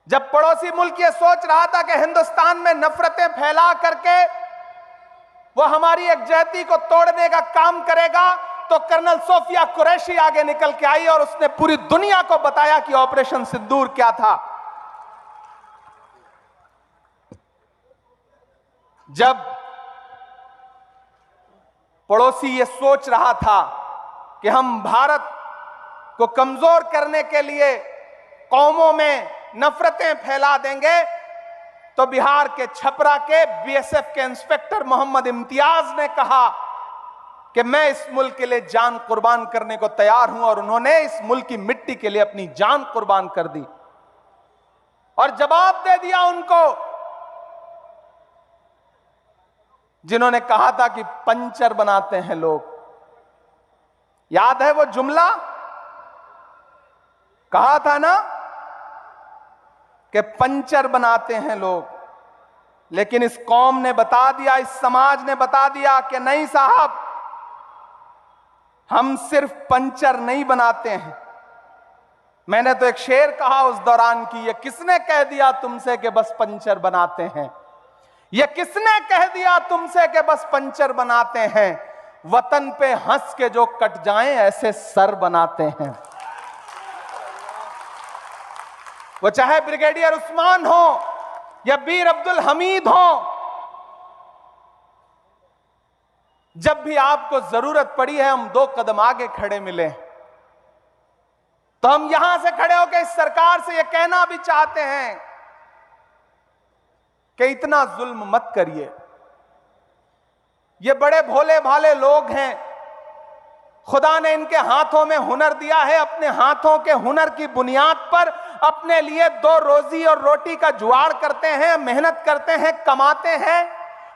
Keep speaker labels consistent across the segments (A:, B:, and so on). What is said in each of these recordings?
A: जब पड़ोसी मुल्क ये सोच रहा था कि हिंदुस्तान में नफरतें फैला करके वो हमारी एकजुटता को तोड़ने का काम करेगा, तो कर्नल सोफिया कुरैशी आगे निकल के आई और उसने पूरी दुनिया को बताया कि ऑपरेशन सिंदूर क्या था। जब पड़ोसी ये सोच रहा था कि हम भारत को कमजोर करने के लिए कौमों में नफरतें फैला देंगे, तो बिहार के छपरा के बीएसएफ के इंस्पेक्टर मोहम्मद इम्तियाज ने कहा कि मैं इस मुल्क के लिए जान कुर्बान करने को तैयार हूं, और उन्होंने इस मुल्क की मिट्टी के लिए अपनी जान कुर्बान कर दी और जवाब दे दिया उनको जिन्होंने कहा था कि पंचर बनाते हैं लोग। याद है वो जुमला? कहा था ना कि पंचर बनाते हैं लोग। लेकिन इस कौम ने बता दिया, इस समाज ने बता दिया कि नहीं साहब, हम सिर्फ पंचर नहीं बनाते हैं। मैंने तो एक शेर कहा उस दौरान की, ये किसने कह दिया तुमसे कि बस पंचर बनाते हैं? ये किसने कह दिया तुमसे कि बस पंचर बनाते हैं? वतन पे हंस के जो कट जाएं ऐसे सर बनाते हैं। वो चाहे ब्रिगेडियर उस्मान हो या वीर अब्दुल हमीद हो, जब भी आपको जरूरत पड़ी है हम 2 कदम आगे खड़े मिले, तो हम यहां से खड़े होकर इस सरकार से यह कहना भी चाहते हैं कि इतना जुल्म मत करिए। ये बड़े भोले भाले लोग हैं, खुदा ने इनके हाथों में हुनर दिया है, अपने हाथों के हुनर की बुनियाद पर अपने लिए 2 रोजी और रोटी का जुगाड़ करते हैं, मेहनत करते हैं, कमाते हैं।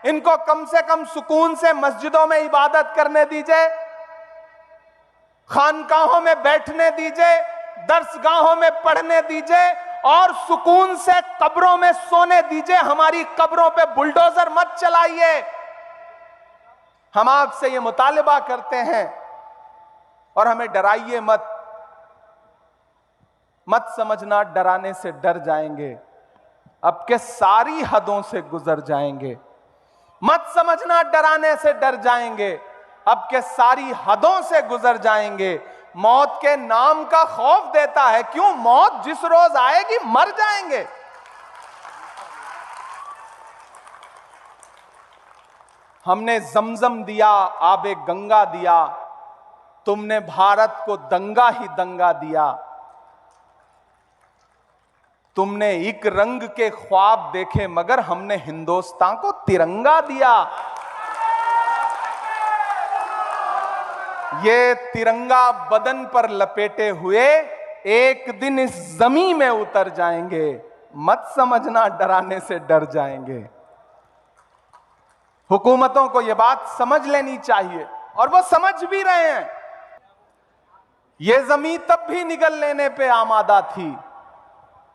A: इनको कम से कम सुकून से मस्जिदों में इबादत करने दीजिए, खानकाहों में बैठने दीजिए, दर्सगाहों में पढ़ने दीजिए और सुकून से कब्रों में सोने दीजिए। हमारी कब्रों पे बुलडोजर मत चलाइए। हम आपसे ये मुतालिबा करते हैं और हमें डराइए मत। मत समझना डराने से डर जाएंगे, अब के सारी हदों से गुजर जाएंगे। मत समझना डराने से डर जाएंगे, अब के सारी हदों से गुजर जाएंगे। मौत के नाम का खौफ देता है क्यों? मौत जिस रोज आएगी मर जाएंगे। हमने जमजम दिया, आबे गंगा दिया, तुमने भारत को दंगा ही दंगा दिया। तुमने एक रंग के ख्वाब देखे मगर हमने हिंदुस्तान को तिरंगा दिया। ये तिरंगा बदन पर लपेटे हुए एक दिन इस जमीन में उतर जाएंगे। मत समझना डराने से डर जाएंगे। हुकूमतों को यह बात समझ लेनी चाहिए और वो समझ भी रहे हैं। यह जमीन तब भी निगल लेने पे आमादा थी,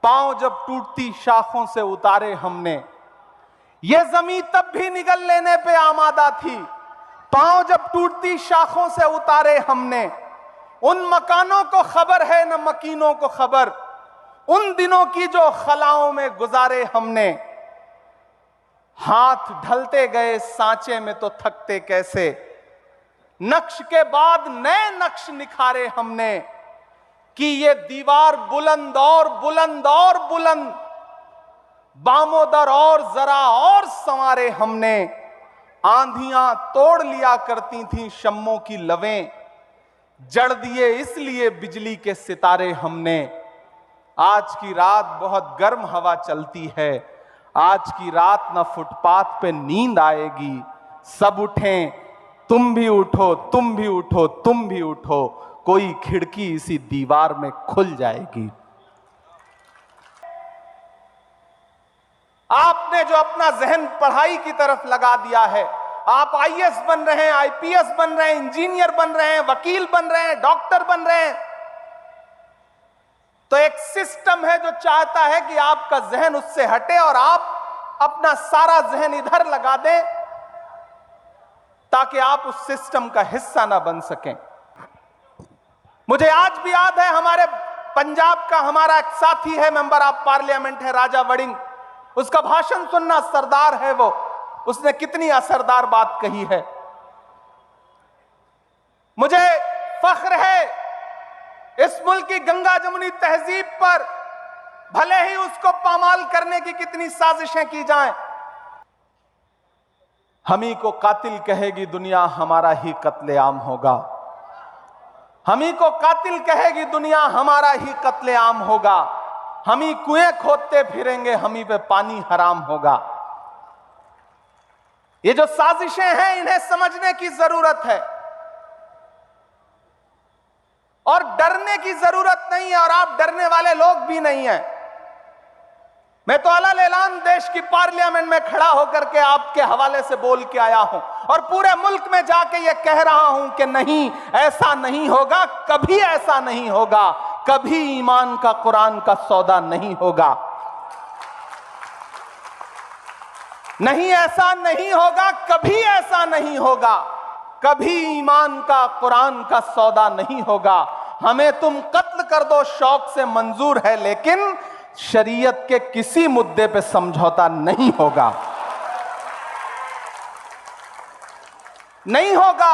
A: पांव जब टूटती शाखों से उतारे हमने। यह जमीन तब भी निगल लेने पे आमादा थी, पांव जब टूटती शाखों से उतारे हमने। उन मकानों को खबर है न मकीनों को खबर, उन दिनों की जो खलाओं में गुजारे हमने। हाथ ढलते गए सांचे में तो थकते कैसे, नक्श के बाद नए नक्श निखारे हमने। कि ये दीवार बुलंद और बुलंद और बुलंद, बामोदर और जरा और संवारे हमने। आंधियां तोड़ लिया करती थीं शम्मों की लवें, जड़ दिए इसलिए बिजली के सितारे हमने। आज की रात बहुत गर्म हवा चलती है, आज की रात ना फुटपाथ पे नींद आएगी। सब उठें, तुम भी उठो, तुम भी उठो, तुम भी उठो, कोई खिड़की इसी दीवार में खुल जाएगी। आपने जो अपना जहन पढ़ाई की तरफ लगा दिया है, आप आईएएस बन रहे हैं, आईपीएस बन रहे हैं, इंजीनियर बन रहे हैं, वकील बन रहे हैं, डॉक्टर बन रहे हैं, तो एक सिस्टम है जो चाहता है कि आपका जहन उससे हटे और आप अपना सारा जहन इधर लगा दें ताकि आप उस सिस्टम का हिस्सा ना बन सकें। मुझे आज भी याद है हमारे पंजाब का हमारा एक साथी है, मेंबर ऑफ पार्लियामेंट है, राजा वड़िंग, उसका भाषण सुनना, सरदार है वो, उसने कितनी असरदार बात कही है। मुझे फख्र है इस मुल्क की गंगा जमुनी तहजीब पर, भले ही उसको पामाल करने की कितनी साजिशें की जाएं। हम ही को कातिल कहेगी दुनिया, हमारा ही कत्लेआम होगा। हम ही को कातिल कहेगी दुनिया, हमारा ही कत्लेआम होगा। हम ही कुएं खोदते फिरेंगे, हम ही पे पानी हराम होगा। ये जो साजिशें हैं, इन्हें समझने की जरूरत है और डरने की जरूरत नहीं है, और आप डरने वाले लोग भी नहीं हैं। मैं तो अलल ऐलान देश की पार्लियामेंट में खड़ा होकर के आपके हवाले से बोल के आया हूं और पूरे मुल्क में जाके ये कह रहा हूं कि नहीं, ऐसा नहीं होगा, कभी ऐसा नहीं होगा, कभी ईमान का कुरान का सौदा नहीं होगा। नहीं, ऐसा नहीं होगा, कभी ऐसा नहीं होगा, कभी ईमान का कुरान का सौदा नहीं होगा। हमें तुम कत्ल कर दो, शौक से मंजूर है, लेकिन शरीयत के किसी मुद्दे पे समझौता नहीं होगा, नहीं होगा।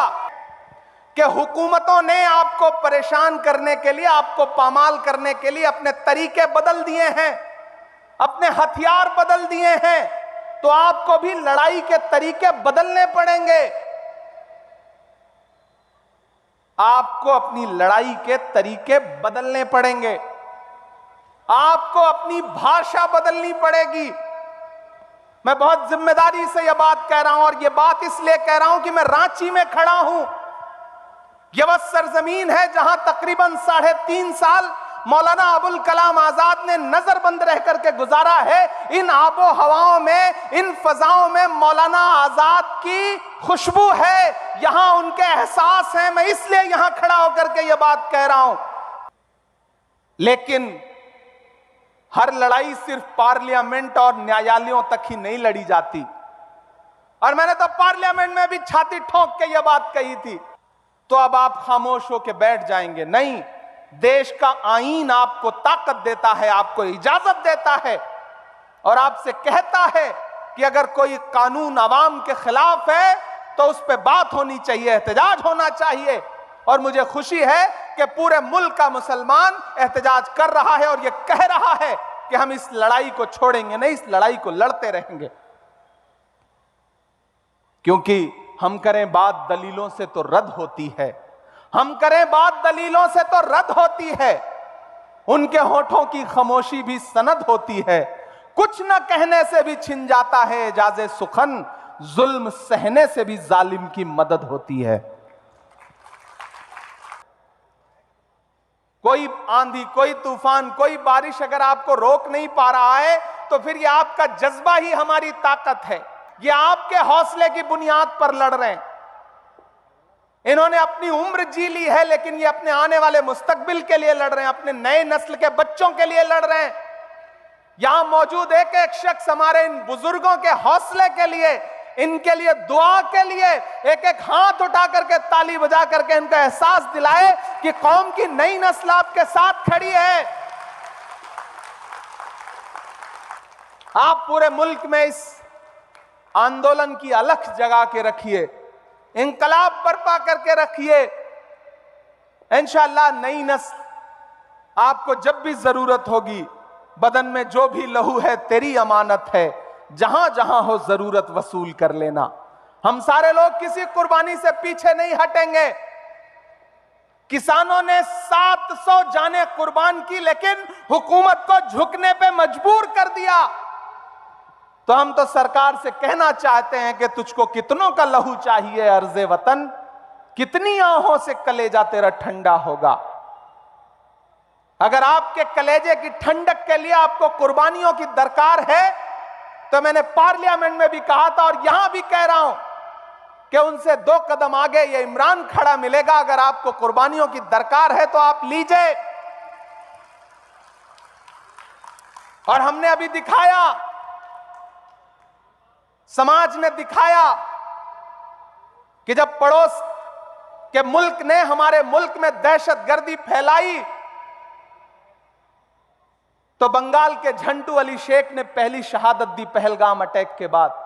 A: कि हुकूमतों ने आपको परेशान करने के लिए, आपको पामाल करने के लिए अपने तरीके बदल दिए हैं, अपने हथियार बदल दिए हैं, तो आपको भी लड़ाई के तरीके बदलने पड़ेंगे। आपको अपनी लड़ाई के तरीके बदलने पड़ेंगे, आपको अपनी भाषा बदलनी पड़ेगी। मैं बहुत जिम्मेदारी से यह बात कह रहा हूं, और यह बात इसलिए कह रहा हूं कि मैं रांची में खड़ा हूं। यह वह सरजमीन है जहां तकरीबन 3.5 साल मौलाना अबुल कलाम आजाद ने नजरबंद रह करके गुजारा है। इन आबो हवाओं में, इन फजाओं में मौलाना आजाद की खुशबू है, यहां उनके एहसास हैं। मैं इसलिए यहां खड़ा होकर के यह बात कह रहा हूं। लेकिन हर लड़ाई सिर्फ पार्लियामेंट और न्यायालयों तक ही नहीं लड़ी जाती, और मैंने तो पार्लियामेंट में भी छाती ठोंक के यह बात कही थी। तो अब आप खामोश होकर बैठ जाएंगे? नहीं, देश का आईन आपको ताकत देता है, आपको इजाजत देता है, और आपसे कहता है कि अगर कोई कानून अवाम के खिलाफ है तो उस पर बात होनी चाहिए, एहतजाज होना चाहिए। और मुझे खुशी है कि पूरे मुल्क का मुसलमान एहतजाज कर रहा है और यह कह रहा है कि हम इस लड़ाई को छोड़ेंगे नहीं, इस लड़ाई को लड़ते रहेंगे। क्योंकि हम करें बात दलीलों से तो रद्द होती है, हम करें बात दलीलों से तो रद्द होती है। उनके होठों की खामोशी भी सनद होती है। कुछ न कहने से भी छिन जाता है एजाज़े सुखन, जुल्म सहने से भी जालिम की मदद होती है। कोई आंधी, कोई तूफान, कोई बारिश अगर आपको रोक नहीं पा रहा है तो फिर ये आपका जज्बा ही हमारी ताकत है। ये आपके हौसले की बुनियाद पर लड़ रहे हैं। इन्होंने अपनी उम्र जी ली है, लेकिन ये अपने आने वाले मुस्तकबिल के लिए लड़ रहे हैं, अपने नए नस्ल के बच्चों के लिए लड़ रहे हैं। यहां मौजूद एक एक शख्स हमारे इन बुजुर्गों के हौसले के लिए, इनके लिए दुआ के लिए एक एक हाथ उठा करके, ताली बजा करके इनको एहसास दिलाए कि कौम की नई नस्ल आपके साथ खड़ी है। आप पूरे मुल्क में इस आंदोलन की अलख जगा के रखिए, इंकलाब बर्पा करके रखिए। इंशाअल्लाह नई नस्ल आपको जब भी जरूरत होगी, बदन में जो भी लहू है तेरी अमानत है, जहां जहां हो जरूरत वसूल कर लेना। हम सारे लोग किसी कुर्बानी से पीछे नहीं हटेंगे। किसानों ने 700 जानें कुर्बान की, लेकिन हुकूमत को झुकने पे मजबूर कर दिया। तो हम तो सरकार से कहना चाहते हैं कि तुझको कितनों का लहू चाहिए अर्ज़े वतन, कितनी आहों से कलेजा तेरा ठंडा होगा। अगर आपके कलेजे की ठंडक के लिए आपको कुर्बानियों की दरकार है, तो मैंने पार्लियामेंट में भी कहा था और यहां भी कह रहा हूं कि उनसे 2 कदम आगे ये इमरान खड़ा मिलेगा। अगर आपको कुर्बानियों की दरकार है तो आप लीजिए। और हमने अभी दिखाया, समाज ने दिखाया कि जब पड़ोस के मुल्क ने हमारे मुल्क में दहशतगर्दी फैलाई तो बंगाल के झंटू अली शेख ने पहली शहादत दी पहलगाम अटैक के बाद।